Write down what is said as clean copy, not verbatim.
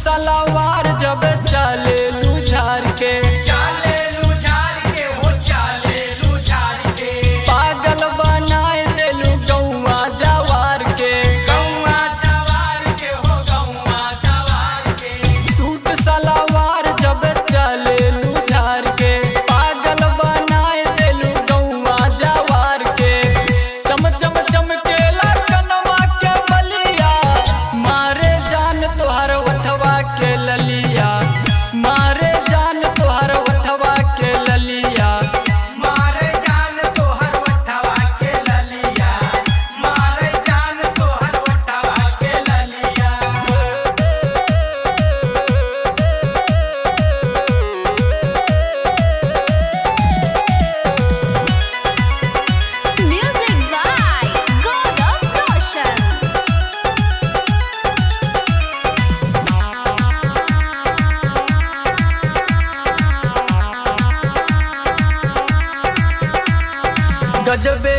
सलवार जब चले लू झार के हो चाले लू झार के पागल बनाए देलू गौवा जवार के गौवा जवार के हो गौवा जवार के सूट सलवार जब चले लू झार के पागल बनाए देलू गौवा जवार के चम चम चमकेला कनवा के बलिया मारे जान तोहर उठवा के ललिया मारे जान तोहर उठवा के ललिया मारे जान तोहर वठवा के ललिया मारे जान तोहर वठवा के ललिया Music by Gaurav Roshan. गजबे